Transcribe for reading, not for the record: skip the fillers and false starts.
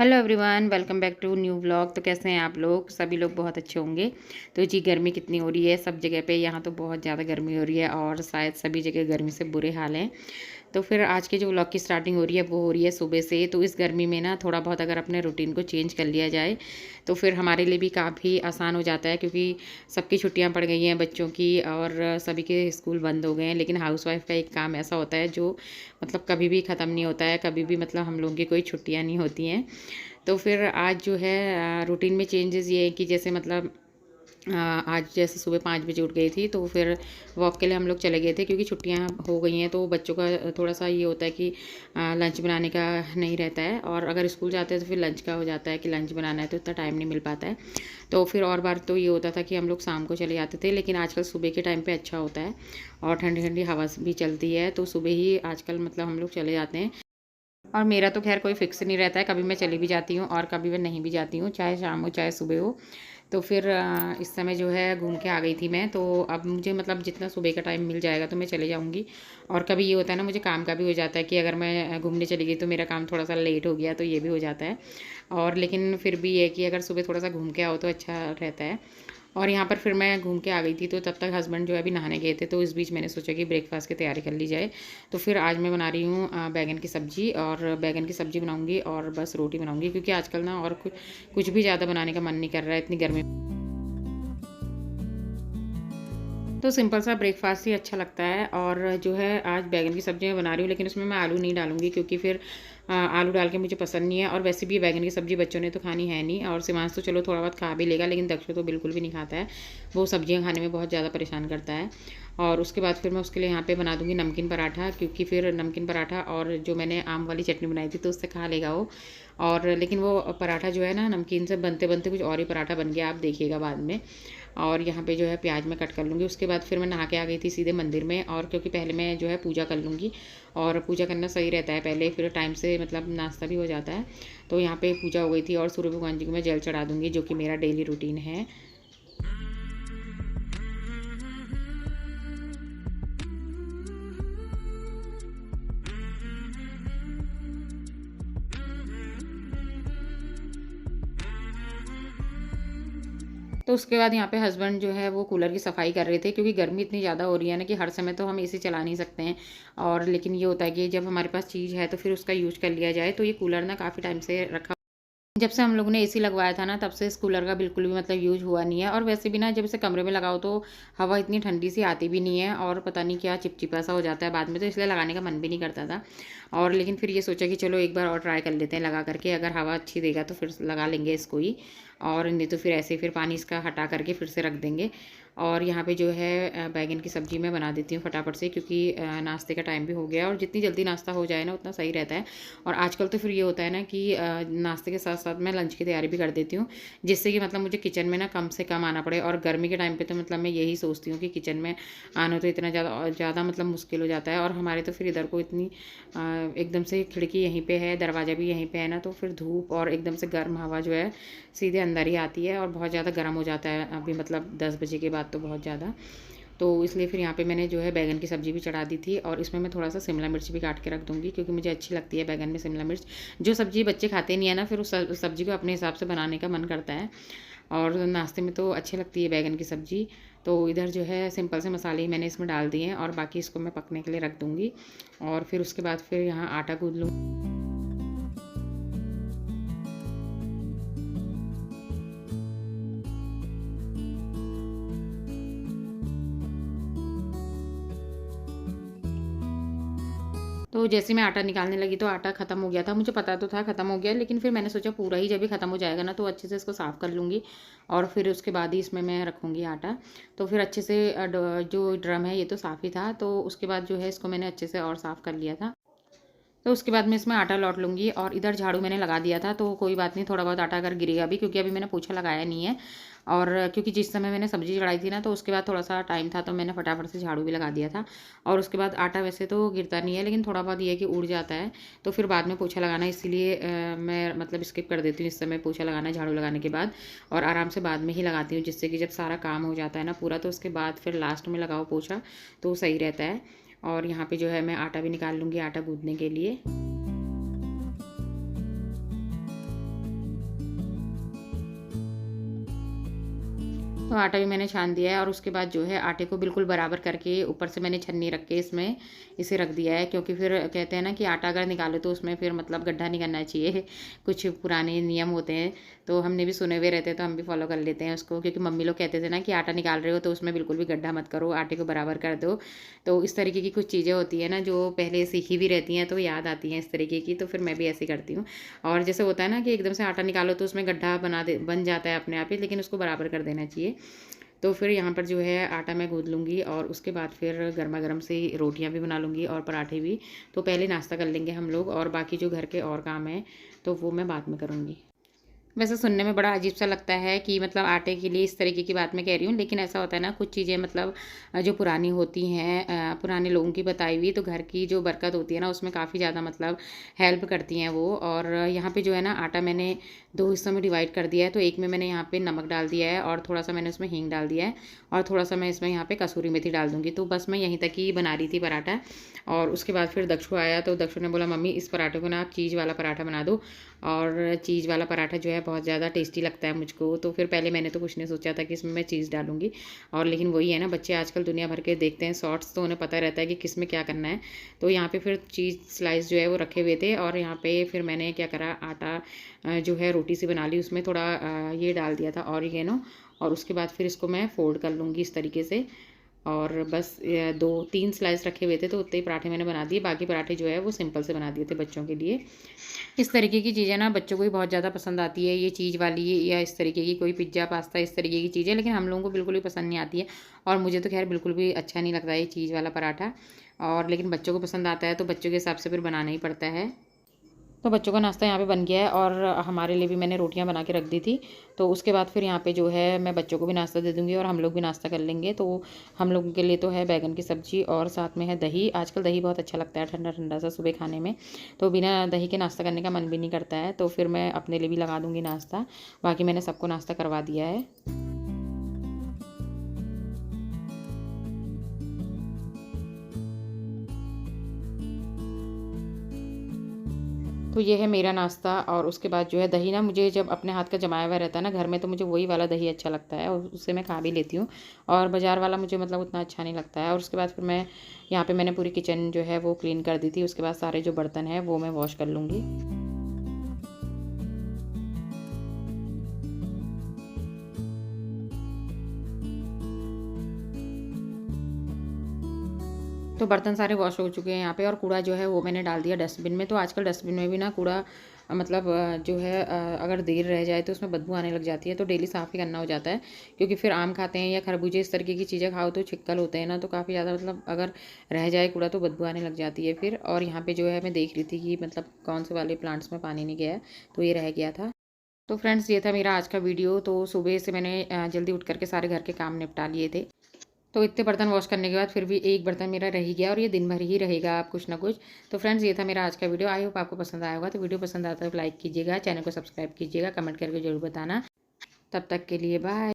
Hello everyone, welcome back to new vlog. तो कैसे हैं आप लोग? सभी लोग बहुत अच्छे होंगे। तो जी, गर्मी कितनी हो रही है सब जगह पे। यहाँ तो बहुत ज़्यादा गर्मी हो रही है और शायद सभी जगह गर्मी से बुरे हाल हैं। तो फिर आज के जो व्लॉग की स्टार्टिंग हो रही है वो हो रही है सुबह से। तो इस गर्मी में ना थोड़ा बहुत अगर अपने रूटीन को चेंज कर लिया जाए तो फिर हमारे लिए भी काफ़ी आसान हो जाता है, क्योंकि सबकी छुट्टियां पड़ गई हैं बच्चों की और सभी के स्कूल बंद हो गए हैं। लेकिन हाउसवाइफ का एक काम ऐसा होता है जो मतलब कभी भी ख़त्म नहीं होता है, कभी भी मतलब हम लोगों की कोई छुट्टियां नहीं होती हैं। तो फिर आज जो है रूटीन में चेंजेस ये है कि जैसे मतलब आज जैसे सुबह 5 बजे उठ गई थी, तो फिर वॉक के लिए हम लोग चले गए थे, क्योंकि छुट्टियां हो गई हैं। तो बच्चों का थोड़ा सा ये होता है कि लंच बनाने का नहीं रहता है, और अगर स्कूल जाते हैं तो फिर लंच का हो जाता है कि लंच बनाना है, तो इतना टाइम नहीं मिल पाता है। तो फिर और बार तो ये होता था कि हम लोग शाम को चले जाते थे, लेकिन आजकल सुबह के टाइम पे अच्छा होता है और ठंडी ठंडी हवा भी चलती है, तो सुबह ही आजकल मतलब हम लोग चले जाते हैं। और मेरा तो खैर कोई फिक्स नहीं रहता है, कभी मैं चली भी जाती हूँ और कभी मैं नहीं भी जाती हूँ, चाहे शाम हो चाहे सुबह हो। तो फिर इस समय जो है घूम के आ गई थी मैं। तो अब मुझे मतलब जितना सुबह का टाइम मिल जाएगा तो मैं चले जाऊँगी। और कभी ये होता है ना, मुझे काम का भी हो जाता है कि अगर मैं घूमने चली गई तो मेरा काम थोड़ा सा लेट हो गया, तो ये भी हो जाता है। और लेकिन फिर भी ये है कि अगर सुबह थोड़ा सा घूम के आओ तो अच्छा रहता है। और यहाँ पर फिर मैं घूम के आ गई थी, तो तब तक हस्बैंड जो है अभी नहाने गए थे। तो इस बीच मैंने सोचा कि ब्रेकफास्ट की तैयारी कर ली जाए। तो फिर आज मैं बना रही हूँ बैगन की सब्ज़ी, और बैगन की सब्ज़ी बनाऊँगी और बस रोटी बनाऊँगी, क्योंकि आजकल ना और कुछ भी ज़्यादा बनाने का मन नहीं कर रहा है इतनी गर्मी। तो सिंपल सा ब्रेकफास्ट ही अच्छा लगता है। और जो है आज बैगन की सब्ज़ी मैं बना रही हूँ, लेकिन उसमें मैं आलू नहीं डालूँगी, क्योंकि फिर आलू डाल के मुझे पसंद नहीं है। और वैसे भी बैगन की सब्ज़ी बच्चों ने तो खानी है नहीं, और सिमांश तो चलो थोड़ा बहुत खा भी लेगा, लेकिन दक्षु तो बिल्कुल भी नहीं खाता है। वो सब्ज़ियाँ खाने में बहुत ज़्यादा परेशान करता है। और उसके बाद फिर मैं उसके लिए यहाँ पे बना दूँगी नमकीन पराठा, क्योंकि फिर नमकीन पराठा और जो मैंने आम वाली चटनी बनाई थी तो उससे खा लेगा वो। और लेकिन वो पराठा जो है ना, नमकीन से बनते बनते कुछ और ही पराठा बन गया, आप देखिएगा बाद में। और यहाँ पे जो है प्याज मैं कट कर लूँगी। उसके बाद फिर मैं नहा के आ गई थी सीधे मंदिर में, और क्योंकि पहले मैं जो है पूजा कर लूँगी, और पूजा करना सही रहता है पहले, फिर टाइम से मतलब नाश्ता भी हो जाता है। तो यहाँ पे पूजा हो गई थी, और सूर्य भगवान जी को मैं जल चढ़ा दूँगी, जो कि मेरा डेली रूटीन है। तो उसके बाद यहाँ पे हस्बैंड जो है वो कूलर की सफाई कर रहे थे, क्योंकि गर्मी इतनी ज़्यादा हो रही है ना कि हर समय तो हम एसी चला नहीं सकते हैं। और लेकिन ये होता है कि जब हमारे पास चीज़ है तो फिर उसका यूज़ कर लिया जाए। तो ये कूलर ना काफ़ी टाइम से रखा, जब से हम लोगों ने एसी लगवाया था ना, तब से इस कूलर का बिल्कुल भी मतलब यूज़ हुआ नहीं है। और वैसे भी ना जब इसे कमरे में लगाओ तो हवा इतनी ठंडी सी आती भी नहीं है, और पता नहीं क्या चिपचिपा सा हो जाता है बाद में, तो इसलिए लगाने का मन भी नहीं करता था। और लेकिन फिर ये सोचा कि चलो एक बार और ट्राई कर लेते हैं लगा करके, अगर हवा अच्छी देगा तो फिर लगा लेंगे इसको ही। और नहीं तो फिर ऐसे फिर पानी इसका हटा करके फिर से रख देंगे। और यहाँ पे जो है बैगन की सब्ज़ी मैं बना देती हूँ फटाफट से, क्योंकि नाश्ते का टाइम भी हो गया, और जितनी जल्दी नाश्ता हो जाए ना उतना सही रहता है। और आजकल तो फिर ये होता है ना कि नाश्ते के साथ साथ मैं लंच की तैयारी भी कर देती हूँ, जिससे कि मतलब मुझे किचन में ना कम से कम आना पड़े। और गर्मी के टाइम पे तो मतलब मैं यही सोचती हूँ कि किचन में आना तो इतना ज़्यादा ज़्यादा मतलब मुश्किल हो जाता है। और हमारे तो फिर इधर को इतनी एकदम से खिड़की यहीं पे है, दरवाज़ा भी यहीं पे है ना, तो फिर धूप और एकदम से गर्म हवा जो है सीधे अंदर ही आती है, और बहुत ज़्यादा गर्म हो जाता है अभी मतलब 10 बजे के बाद तो बहुत ज़्यादा। तो इसलिए फिर यहाँ पे मैंने जो है बैगन की सब्ज़ी भी चढ़ा दी थी, और इसमें मैं थोड़ा सा शिमला मिर्च भी काट के रख दूँगी, क्योंकि मुझे अच्छी लगती है बैगन में शिमला मिर्च। जो सब्ज़ी बच्चे खाते नहीं है ना, फिर उस सब्ज़ी को अपने हिसाब से बनाने का मन करता है। और नाश्ते में तो अच्छी लगती है बैगन की सब्ज़ी। तो इधर जो है सिंपल से मसाले ही मैंने इसमें डाल दिए हैं, और बाकी इसको मैं पकने के लिए रख दूँगी। और फिर उसके बाद फिर यहाँ आटा गूँथ लूँ। तो जैसे मैं आटा निकालने लगी तो आटा ख़त्म हो गया था। मुझे पता तो था ख़त्म हो गया, लेकिन फिर मैंने सोचा पूरा ही जब भी ख़त्म हो जाएगा ना तो अच्छे से इसको साफ़ कर लूँगी, और फिर उसके बाद ही इसमें मैं रखूँगी आटा। तो फिर अच्छे से जो ड्रम है ये तो साफ़ ही था, तो उसके बाद जो है इसको मैंने अच्छे से और साफ़ कर लिया था। तो उसके बाद मैं इसमें आटा लौट लूँगी, और इधर झाड़ू मैंने लगा दिया था, तो कोई बात नहीं, थोड़ा बहुत आटा अगर गिरेगा भी, क्योंकि अभी मैंने पोछा लगाया नहीं है। और क्योंकि जिस समय मैंने सब्ज़ी चढ़ाई थी ना, तो उसके बाद थोड़ा सा टाइम था, तो मैंने फटाफट से झाड़ू भी लगा दिया था। और उसके बाद आटा वैसे तो गिरता नहीं है, लेकिन थोड़ा बहुत ये है कि उड़ जाता है, तो फिर बाद में पोछा लगाना, इसीलिए मैं मतलब स्किप कर देती हूँ इस समय पोछा लगाना झाड़ू लगाने के बाद, और आराम से बाद में ही लगाती हूँ, जिससे कि जब सारा काम हो जाता है ना पूरा, तो उसके बाद फिर लास्ट में लगाओ पोछा, तो सही रहता है। और यहाँ पे जो है मैं आटा भी निकाल लूँगी आटा गूँथने के लिए। तो आटा भी मैंने छान दिया है और उसके बाद जो है आटे को बिल्कुल बराबर करके ऊपर से मैंने छन्नी रख के इसमें इसे रख दिया है, क्योंकि फिर कहते हैं ना कि आटा अगर निकालो तो उसमें फिर मतलब गड्ढा नहीं करना चाहिए। कुछ पुराने नियम होते हैं, तो हमने भी सुने हुए रहते हैं, तो हम भी फॉलो कर लेते हैं उसको, क्योंकि मम्मी लोग कहते थे ना कि आटा निकाल रहे हो तो उसमें बिल्कुल भी गड्ढा मत करो, आटे को बराबर कर दो। तो इस तरीके की कुछ चीज़ें होती हैं ना जो पहले सीखी भी रहती हैं, तो याद आती हैं इस तरीके की, तो फिर मैं भी ऐसे करती हूँ। और जैसे होता है ना कि एकदम से आटा निकालो तो उसमें गड्ढा बन जाता है अपने आप ही, लेकिन उसको बराबर कर देना चाहिए। तो फिर यहाँ पर जो है आटा मैं गूँथ लूँगी और उसके बाद फिर गरमा-गरम से रोटियाँ भी बना लूँगी और पराठे भी। तो पहले नाश्ता कर लेंगे हम लोग और बाकी जो घर के और काम हैं, तो वो मैं बाद में करूँगी। वैसे सुनने में बड़ा अजीब सा लगता है कि मतलब आटे के लिए इस तरीके की बात मैं कह रही हूँ, लेकिन ऐसा होता है ना कुछ चीज़ें मतलब जो पुरानी होती हैं, पुराने लोगों की बताई हुई, तो घर की जो बरकत होती है ना उसमें काफ़ी ज़्यादा मतलब हेल्प करती हैं वो। और यहाँ पे जो है ना आटा मैंने 2 हिस्सों में डिवाइड कर दिया है। तो एक में मैंने यहाँ पे नमक डाल दिया है और थोड़ा-सा मैंने उसमें हींग डाल दिया है और थोड़ा-सा मैं इसमें यहाँ पे कसूरी मेथी डाल दूँगी। तो बस मैं यहीं तक ही बना रही थी पराठा। और उसके बाद फिर दक्षु आया, तो दक्षु ने बोला मम्मी इस पराठे को ना आप चीज़ वाला पराठा बना दो। और चीज़ वाला पराठा जो है बहुत ज़्यादा टेस्टी लगता है मुझको। तो फिर पहले मैंने तो कुछ नहीं सोचा था कि इसमें मैं चीज़ डालूँगी, और लेकिन वही है ना, बच्चे आजकल दुनिया भर के देखते हैं शॉर्ट्स, तो उन्हें पता रहता है कि किस में क्या करना है। तो यहाँ पे फिर चीज़ स्लाइस जो है वो रखे हुए थे और यहाँ पे फिर मैंने क्या करा, आटा जो है रोटी सी बना ली, उसमें थोड़ा ये डाल दिया था ऑरिगेनो, और उसके बाद फिर इसको मैं फ़ोल्ड कर लूँगी इस तरीके से। और बस 2-3 स्लाइस रखे हुए थे, तो उतने ही पराठे मैंने बना दिए। बाकी पराठे जो है वो सिंपल से बना दिए थे बच्चों के लिए। इस तरीके की चीज़ें ना बच्चों को भी बहुत ज़्यादा पसंद आती है, ये चीज़ वाली या इस तरीके की कोई पिज़्ज़ा, पास्ता, इस तरीके की चीज़ें, लेकिन हम लोगों को बिल्कुल भी पसंद नहीं आती है। और मुझे तो ख़ैर बिल्कुल भी अच्छा नहीं लगता ये चीज़ वाला पराठा, और लेकिन बच्चों को पसंद आता है, तो बच्चों के हिसाब से फिर बनाना ही पड़ता है। तो बच्चों का नाश्ता यहाँ पे बन गया है और हमारे लिए भी मैंने रोटियाँ बना के रख दी थी। तो उसके बाद फिर यहाँ पे जो है मैं बच्चों को भी नाश्ता दे दूँगी और हम लोग भी नाश्ता कर लेंगे। तो हम लोगों के लिए तो है बैंगन की सब्ज़ी और साथ में है दही। आजकल दही बहुत अच्छा लगता है ठंडा-ठंडा सा सुबह खाने में। तो बिना दही के नाश्ता करने का मन भी नहीं करता है। तो फिर मैं अपने लिए भी लगा दूँगी नाश्ता। बाकी मैंने सबको नाश्ता करवा दिया है। तो ये है मेरा नाश्ता। और उसके बाद जो है दही ना, मुझे जब अपने हाथ का जमाया हुआ रहता है ना घर में, तो मुझे वही वाला दही अच्छा लगता है और उससे मैं खा भी लेती हूँ। और बाज़ार वाला मुझे मतलब उतना अच्छा नहीं लगता है। और उसके बाद फिर मैं यहाँ पे मैंने पूरी किचन जो है वो क्लीन कर दी थी। उसके बाद सारे जो बर्तन हैं वो मैं वॉश कर लूँगी। तो बर्तन सारे वॉश हो चुके हैं यहाँ पे, और कूड़ा जो है वो मैंने डाल दिया डस्टबिन में। तो आजकल डस्टबिन में भी ना कूड़ा मतलब जो है अगर देर रह जाए तो उसमें बदबू आने लग जाती है, तो डेली साफ़ ही करना हो जाता है। क्योंकि फिर आम खाते हैं या खरबूजे, इस तरीके की चीज़ें खाओ तो छिक्कल होते हैं ना, तो काफ़ी ज़्यादा मतलब अगर रह जाए कूड़ा तो बदबू आने लग जाती है फिर। और यहाँ पे जो है मैं देख रही थी कि मतलब कौन से वाले प्लांट्स में पानी नहीं गया है, तो ये रह गया था। तो फ्रेंड्स ये था मेरा आज का वीडियो। तो सुबह से मैंने जल्दी उठ करके सारे घर के काम निपटा लिए थे। तो इतने बर्तन वॉश करने के बाद फिर भी एक बर्तन मेरा रह ही गया, और ये दिन भर ही रहेगा आप कुछ ना कुछ। तो फ्रेंड्स ये था मेरा आज का वीडियो। आई होप आपको पसंद आया होगा। तो वीडियो पसंद आता है तो लाइक कीजिएगा, चैनल को सब्सक्राइब कीजिएगा, कमेंट करके जरूर बताना। तब तक के लिए बाय।